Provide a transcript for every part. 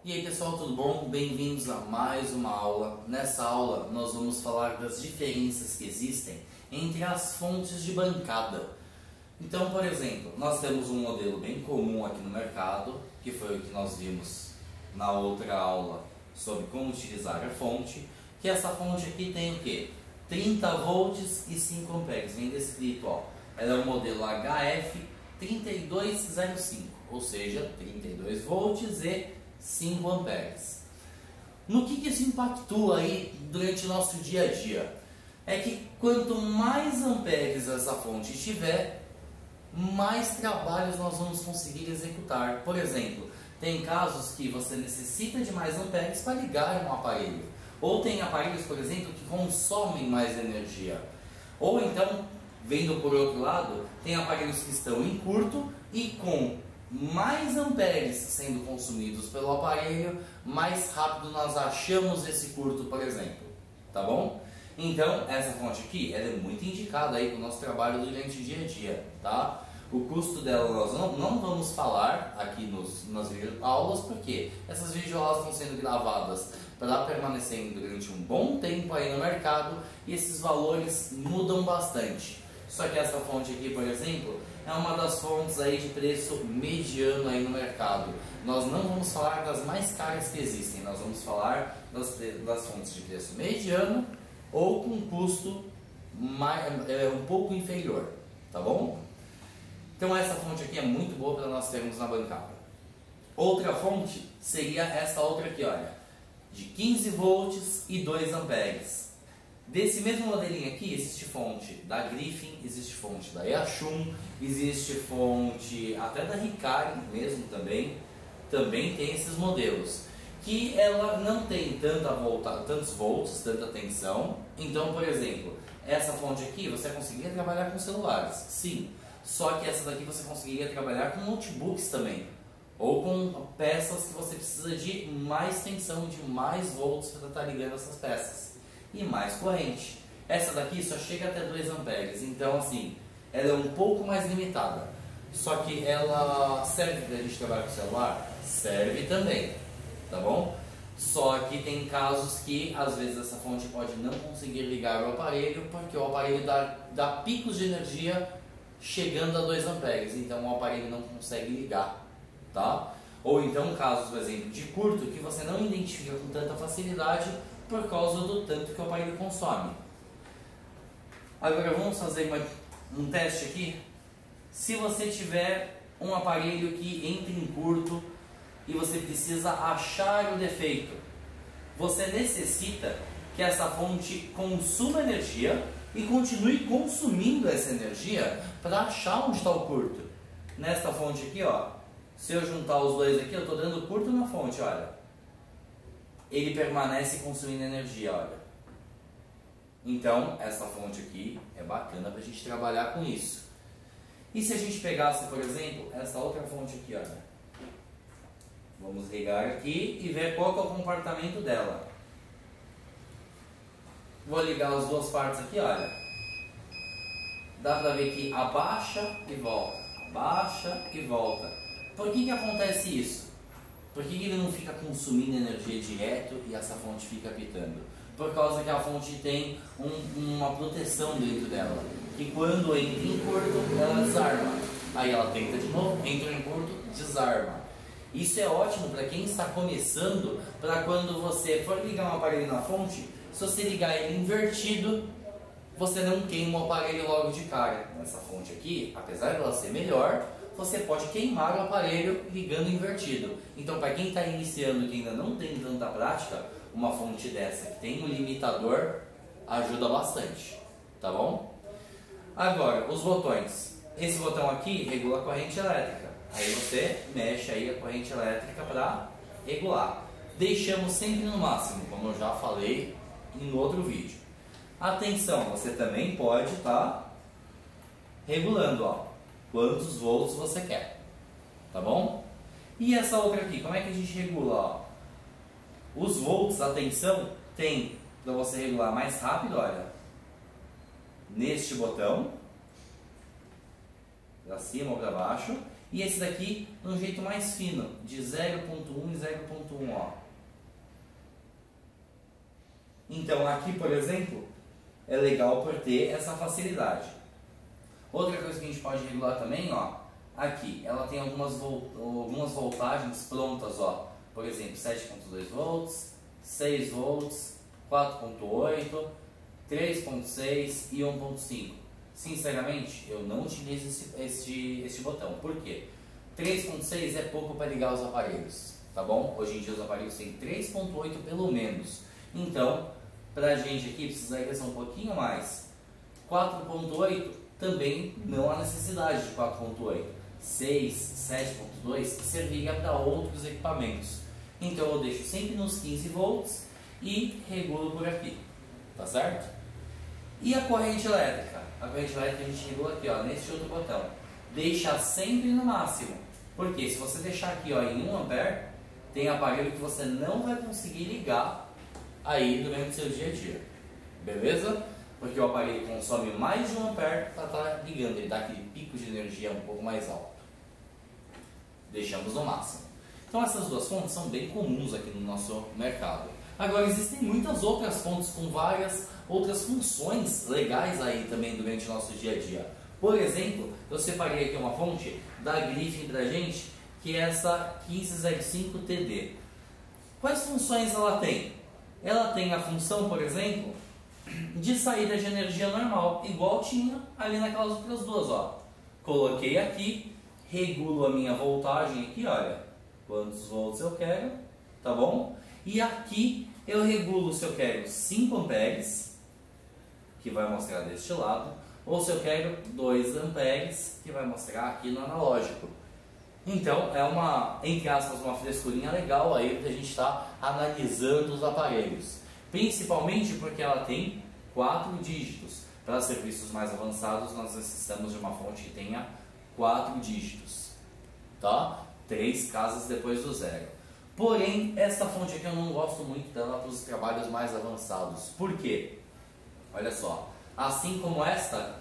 E aí pessoal, tudo bom? Bem-vindos a mais uma aula. Nessa aula nós vamos falar das diferenças que existem entre as fontes de bancada. Então, por exemplo, nós temos um modelo bem comum aqui no mercado, que foi o que nós vimos na outra aula sobre como utilizar a fonte, que essa fonte aqui tem o quê? 30 volts e 5 amperes, vem descrito, ó. Ela é o modelo HF3205, ou seja, 32 volts e 5 amperes. No que isso impactua aí durante o nosso dia a dia? É que quanto mais amperes essa fonte tiver, mais trabalhos nós vamos conseguir executar. Por exemplo, tem casos que você necessita de mais amperes para ligar um aparelho. Ou tem aparelhos, por exemplo, que consomem mais energia. Ou então, vendo por outro lado, tem aparelhos que estão em curto e com mais amperes sendo consumidos pelo aparelho, mais rápido nós achamos esse curto, por exemplo. Tá bom? Então, essa fonte aqui, ela é muito indicada aí para o nosso trabalho durante o dia a dia, tá? O custo dela nós não vamos falar aqui nas videoaulas, porque essas videoaulas estão sendo gravadas para permanecerem durante um bom tempo aí no mercado e esses valores mudam bastante. Só que essa fonte aqui, por exemplo, é uma das fontes aí de preço mediano aí no mercado. Nós não vamos falar das mais caras que existem, nós vamos falar das fontes de preço mediano ou com custo um pouco inferior, tá bom? Então essa fonte aqui é muito boa para nós termos na bancada. Outra fonte seria essa outra aqui, olha, de 15 volts e 2 amperes. Desse mesmo modelinho aqui, existe fonte da Griffin, existe fonte da Yachum, existe fonte até da Hikari mesmo também tem esses modelos. Que ela não tem tantos volts, tanta tensão. Então, por exemplo, essa fonte aqui você conseguiria trabalhar com celulares, sim. Só que essa daqui você conseguiria trabalhar com notebooks também. Ou com peças que você precisa de mais tensão, de mais volts para estar ligando essas peças. E mais corrente. Essa daqui só chega até 2 amperes, então assim, ela é um pouco mais limitada. Só que ela serve para a gente trabalhar com o celular? Serve também, tá bom? Só que tem casos que às vezes essa fonte pode não conseguir ligar o aparelho, porque o aparelho dá picos de energia chegando a 2 amperes, então o aparelho não consegue ligar, tá? Ou então casos, por exemplo, de curto, que você não identifica com tanta facilidade por causa do tanto que o aparelho consome. Agora vamos fazer um teste aqui. Se você tiver um aparelho que entra em curto e você precisa achar o defeito, você necessita que essa fonte consuma energia e continue consumindo essa energia para achar onde está o curto. Nesta fonte aqui, ó, se eu juntar os dois aqui, eu estou dando curto na fonte, olha. Ele permanece consumindo energia, olha. Então, essa fonte aqui é bacana para a gente trabalhar com isso. E se a gente pegasse, por exemplo, essa outra fonte aqui, olha. Vamos ligar aqui e ver qual que é o comportamento dela. Vou ligar as duas partes aqui, olha. Dá para ver que abaixa e volta, abaixa e volta. Por que acontece isso? Por que ele não fica consumindo energia direto e essa fonte fica apitando? Por causa que a fonte tem uma proteção dentro dela. Que quando entra em curto, ela desarma. Aí ela tenta de novo, entra em curto, desarma. Isso é ótimo para quem está começando, para quando você for ligar um aparelho na fonte, se você ligar ele invertido, você não queima o aparelho logo de cara. Nessa fonte aqui, apesar de ela ser melhor, você pode queimar o aparelho ligando invertido. Então, para quem está iniciando, que ainda não tem tanta prática, uma fonte dessa que tem um limitador ajuda bastante, tá bom? Agora, os botões. Esse botão aqui regula a corrente elétrica. Aí você mexe aí a corrente elétrica para regular. Deixamos sempre no máximo, como eu já falei em outro vídeo. A tensão você também pode estar regulando, ó. Quantos volts você quer, tá bom? E essa outra aqui, como é que a gente regula, ó? Os volts, a tensão, tem para você regular mais rápido, olha, neste botão, para cima ou para baixo, e esse daqui um jeito mais fino, de 0.1 e 0.1, ó. Então aqui, por exemplo, é legal por ter essa facilidade. Outra coisa que a gente pode regular também, ó, aqui, ela tem algumas voltagens prontas, ó. Por exemplo, 7.2 volts, 6 volts, 4.8, 3.6 e 1.5. Sinceramente, eu não utilizo este botão. Por quê? 3.6 é pouco para ligar os aparelhos, tá bom? Hoje em dia os aparelhos têm 3.8 pelo menos. Então, pra gente aqui precisaria ser um pouquinho mais. 4.8 também não há necessidade de 4.8. 6, 7.2 serviria para outros equipamentos. Então eu deixo sempre nos 15 volts e regulo por aqui, tá certo? E a corrente elétrica? A corrente elétrica a gente regula aqui, ó, neste outro botão. Deixa sempre no máximo. Porque se você deixar aqui, ó, em 1 ampere, tem aparelho que você não vai conseguir ligar aí durante o seu dia a dia. Beleza? Porque o aparelho consome mais de 1 ampere para estar ligando, ele dá aquele pico de energia um pouco mais alto. Deixamos no máximo. Então essas duas fontes são bem comuns aqui no nosso mercado. Agora existem muitas outras fontes com várias outras funções legais aí também durante o nosso dia a dia. Por exemplo, eu separei aqui uma fonte da Griffin pra gente, que é essa 1505TD. Quais funções ela tem? Ela tem a função, por exemplo, de saída de energia normal, igual tinha ali naquelas outras duas, ó. Coloquei aqui, regulo a minha voltagem aqui, olha, quantos volts eu quero, tá bom? E aqui eu regulo se eu quero 5 amperes, que vai mostrar deste lado, ou se eu quero 2 amperes, que vai mostrar aqui no analógico. Então é uma, entre aspas, uma frescurinha legal aí para a gente estar analisando os aparelhos. Principalmente porque ela tem 4 dígitos. Para serviços mais avançados nós necessitamos de uma fonte que tenha 4 dígitos, tá? 3 casas depois do zero. Porém, essa fonte aqui eu não gosto muito dela para os trabalhos mais avançados. Por quê? Olha só, assim como esta,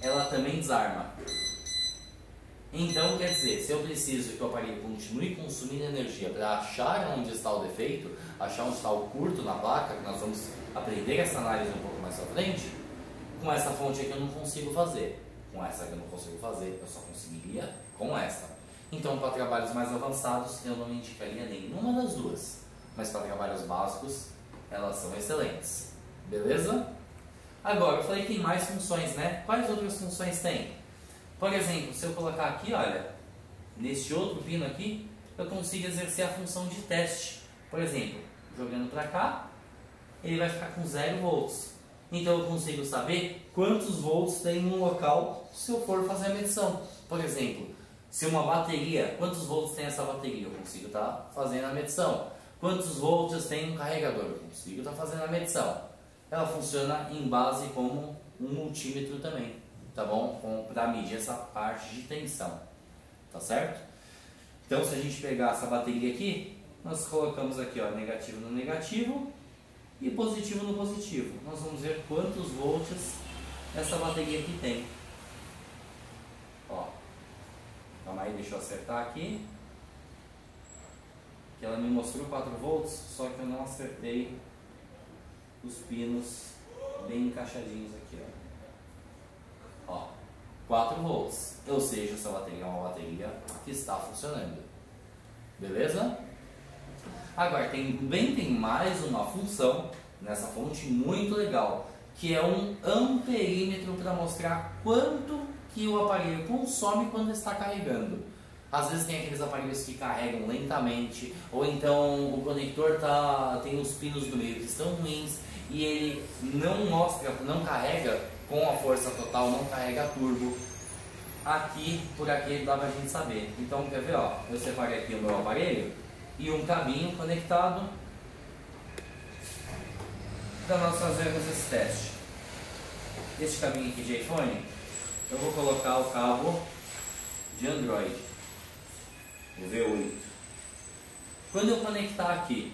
ela também desarma. Então, quer dizer, se eu preciso que o aparelho continue consumindo energia para achar onde está o defeito, achar onde está o curto na placa, que nós vamos aprender essa análise um pouco mais à frente, com essa fonte aqui eu não consigo fazer. Com essa aqui eu não consigo fazer, eu só conseguiria com esta. Então, para trabalhos mais avançados, eu não indicaria nenhuma das duas. Mas para trabalhos básicos, elas são excelentes. Beleza? Agora, eu falei que tem mais funções, né? Quais outras funções tem? Por exemplo, se eu colocar aqui, olha, neste outro pino aqui, eu consigo exercer a função de teste. Por exemplo, jogando para cá, ele vai ficar com 0 volts. Então eu consigo saber quantos volts tem no local se eu for fazer a medição. Por exemplo, se uma bateria, quantos volts tem essa bateria? Eu consigo estar fazendo a medição. Quantos volts tem um carregador? Eu consigo estar fazendo a medição. Ela funciona em base como um multímetro também, tá bom? Para medir essa parte de tensão, tá certo? Então se a gente pegar essa bateria aqui, nós colocamos aqui, ó, negativo no negativo e positivo no positivo. Nós vamos ver quantos volts essa bateria aqui tem. Ó, calma aí, deixa eu acertar aqui. Que ela me mostrou 4 volts, só que eu não acertei os pinos bem encaixadinhos aqui, ó. 4 volts, ou seja, essa bateria é uma bateria que está funcionando. Beleza? Agora, tem mais uma função nessa fonte muito legal, que é um amperímetro para mostrar quanto que o aparelho consome quando está carregando. Às vezes tem aqueles aparelhos que carregam lentamente, ou então o conector tem os pinos do meio que estão ruins e ele não mostra, não carrega com a força total, não carrega turbo. Aqui, por aqui dá pra gente saber. Então, quer ver, ó, eu separei aqui o meu aparelho e um cabinho conectado para nós fazermos esse teste. Este cabinho aqui de iPhone, eu vou colocar o cabo de Android, o V8. Quando eu conectar aqui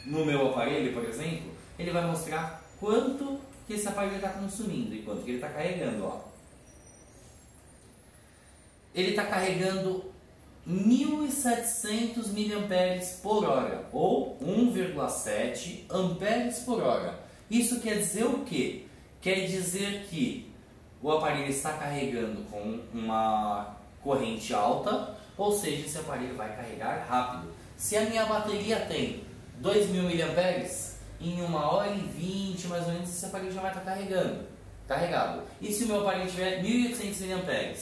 no meu aparelho, por exemplo, ele vai mostrar quanto que esse aparelho está consumindo e quanto que ele está carregando, ó. ele está carregando 1.700 mAh por hora, ou 1,7 amperes por hora. Isso quer dizer o quê? Quer dizer que o aparelho está carregando com uma corrente alta, ou seja, esse aparelho vai carregar rápido. Se a minha bateria tem 2.000 mAh, em 1h20 mais ou menos esse aparelho já vai estar carregado. E se o meu aparelho tiver 1.800 mAh,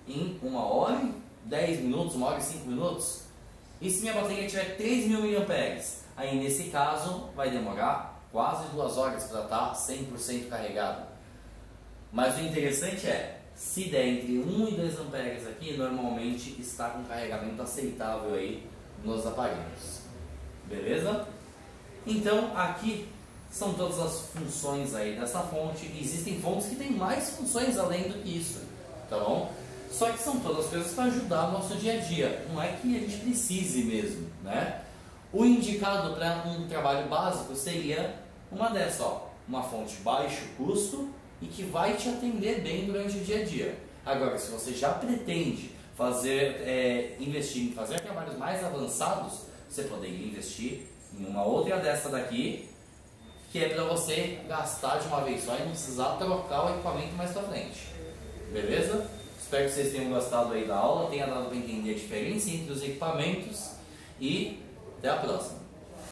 em 1h10 minutos, 1h05 minutos? E se minha bateria tiver 3.000 mAh? Aí nesse caso vai demorar quase 2 horas para estar 100% carregado. Mas o interessante é, se der entre 1 e 2 amperes aqui, normalmente está com carregamento aceitável aí nos aparelhos. Beleza? Então aqui são todas as funções aí dessa fonte. Existem fontes que têm mais funções além do que isso, tá bom? Só que são todas coisas para ajudar o nosso dia a dia. Não é que a gente precise mesmo, né? O indicado para um trabalho básico seria uma dessa, ó, uma fonte baixo custo e que vai te atender bem durante o dia a dia. Agora, se você já pretende investir em fazer trabalhos mais avançados, você poderia investir em uma outra dessa daqui, que é para você gastar de uma vez só e não precisar trocar o equipamento mais para frente. Beleza? Espero que vocês tenham gostado aí da aula, tenha dado para entender a diferença entre os equipamentos e até a próxima.